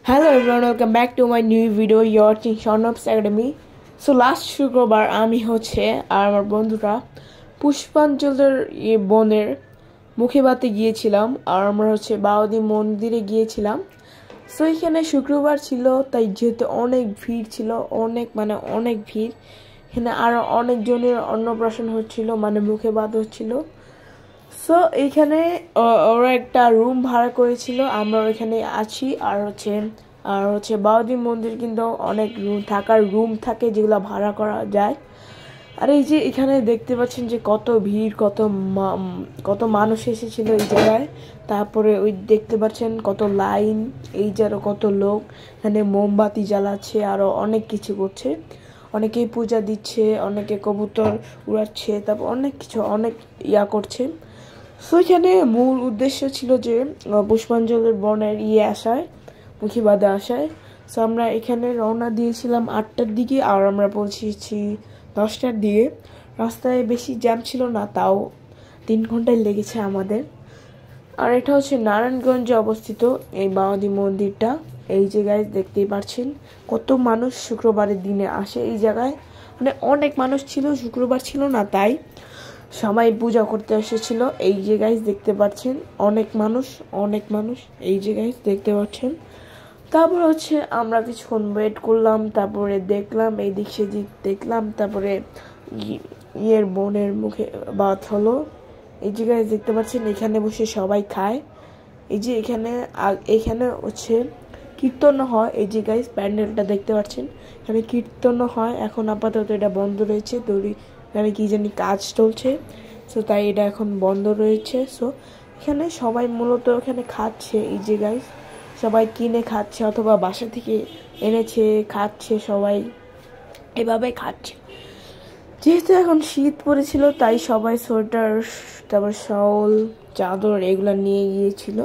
Hello everyone, welcome back to my new video. You're watching Sharnab's Academy. So last শুক্রবার আমি আর আমার বন্ধুরা পুষ্পাঞ্জলের বনের মুখে বাতে গিয়েছিলাম আর আমরা বাউদি মন্দিরে গিয়েছিলাম। সো এখানে শুক্রবার ছিল তাই যেহেতু অনেক ভিড় ছিল, অনেক ভিড়। এখানে আরো অনেক জনের অন্নপ্রাশন হচ্ছিল, মানে মুখে বাত হচ্ছিল। সো এইখানে ওরা একটা রুম ভাড়া করেছিল, আমরা ওইখানে আছি। আর বাউদি মন্দির কিন্তু অনেক থাকার রুম থাকে যেগুলো ভাড়া করা যায়। আর এই যে এখানে দেখতে পাচ্ছেন যে কত ভিড়, কত মানুষ এসেছিল এই জায়গায়। তারপরে ওই দেখতে পাচ্ছেন কত লাইন, এই যে আরো কত লোক এখানে মোমবাতি জ্বালাচ্ছে, আরো অনেক কিছু করছে। অনেকেই পূজা দিচ্ছে, অনেকে কবুতর উড়াচ্ছে, তারপর অনেক কিছু অনেক করছে। সো এখানে মূল উদ্দেশ্য ছিল যে পুষ্পাঞ্জলের বনের আসায়, মুখিবাদে আসায়। সো আমরা এখানে রওনা দিয়েছিলাম 8টার দিকে আর আমরা পৌঁছেছি 10টার দিকে। রাস্তায় বেশি জ্যাম ছিল না, তাও 3 ঘন্টায় লেগেছে আমাদের। আর এটা নারায়ণগঞ্জে অবস্থিত এই বাউদি মন্দিরটা। এই জায়গায় দেখতেই পাচ্ছেন কত মানুষ শুক্রবারের দিনে আসে এই জায়গায়। মানে অনেক মানুষ ছিল, শুক্রবার ছিল না তাই সবাই পূজা করতে এসেছিল। এই যে গাইস দেখতে পাচ্ছেন অনেক মানুষ এই যে গাইস দেখতে পাচ্ছেন। তারপর আমরা কিছুক্ষণ ওয়েট করলাম, তারপরে দেখলাম এই দিক সেদিক দেখলাম, তারপরে বনের মুখে বাত হলো। এই যে গাইস দেখতে পাচ্ছেন এখানে বসে সবাই খায়। এই যে এখানে কীর্তন হয়। এই যে গাইস প্যান্ডেলটা দেখতে পাচ্ছেন, এখানে কীর্তন হয়। এখন আপাতত এটা বন্ধ রয়েছে, এখানে কি জানি কাজ চলছে, সো তাই এটা এখন বন্ধ রয়েছে। সো এখানে সবাই মূলত এখানে খাচ্ছে। এই যে গাইস সবাই কিনে খাচ্ছে অথবা বাসা থেকে এনেছে খাচ্ছে, সবাই এভাবে খাচ্ছে। যেহেতু এখন শীত পড়েছিল তাই সবাই সোয়েটার, তারপর শাওল, চাদর এগুলা নিয়ে গিয়েছিল।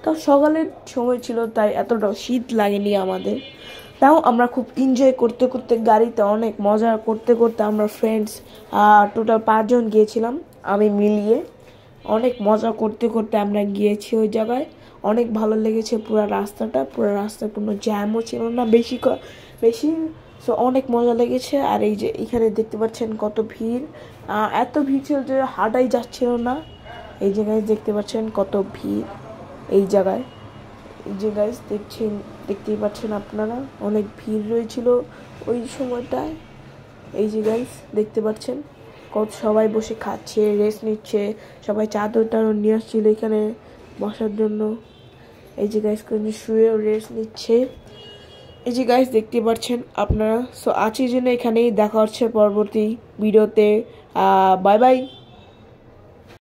তাও সকালের সময় ছিল তাই এতটা শীত লাগেনি আমাদের। তাও আমরা খুব এনজয় করতে করতে গাড়িতে অনেক মজা করতে করতে আমরা ফ্রেন্ডস টোটাল 5 জন গিয়েছিলাম আমি মিলিয়ে। অনেক মজা করতে করতে আমরা গিয়েছি ওই জায়গায়। অনেক ভালো লেগেছে পুরো রাস্তায় কোনো জ্যামও ছিল না বেশি। সো অনেক মজা লেগেছে। আর এই যে এখানে দেখতে পাচ্ছেন কত ভিড়, এত ভিড় ছিল যে হাঁটাই যাচ্ছিল না। এই জায়গায় দেখতে পাচ্ছেন কত ভিড় এই জায়গায়। এই যে গাইস দেখতেই পাচ্ছেন আপনারা, অনেক ভিড় রয়েছিল ওই সময়টায়। এই যে গাইস দেখতে পাচ্ছেন সবাই বসে খাচ্ছে, রেস্ট নিচ্ছে, সবাই চাদর নিয়ে আসছিল এখানে বসার জন্য। এই যে গাইস শুয়েও রেস্ট নিচ্ছে। এই যে গাইস দেখতে পাচ্ছেন আপনারা। সো আজকের জন্য এখানেই, দেখা হচ্ছে পরবর্তী ভিডিওতে। Bye bye.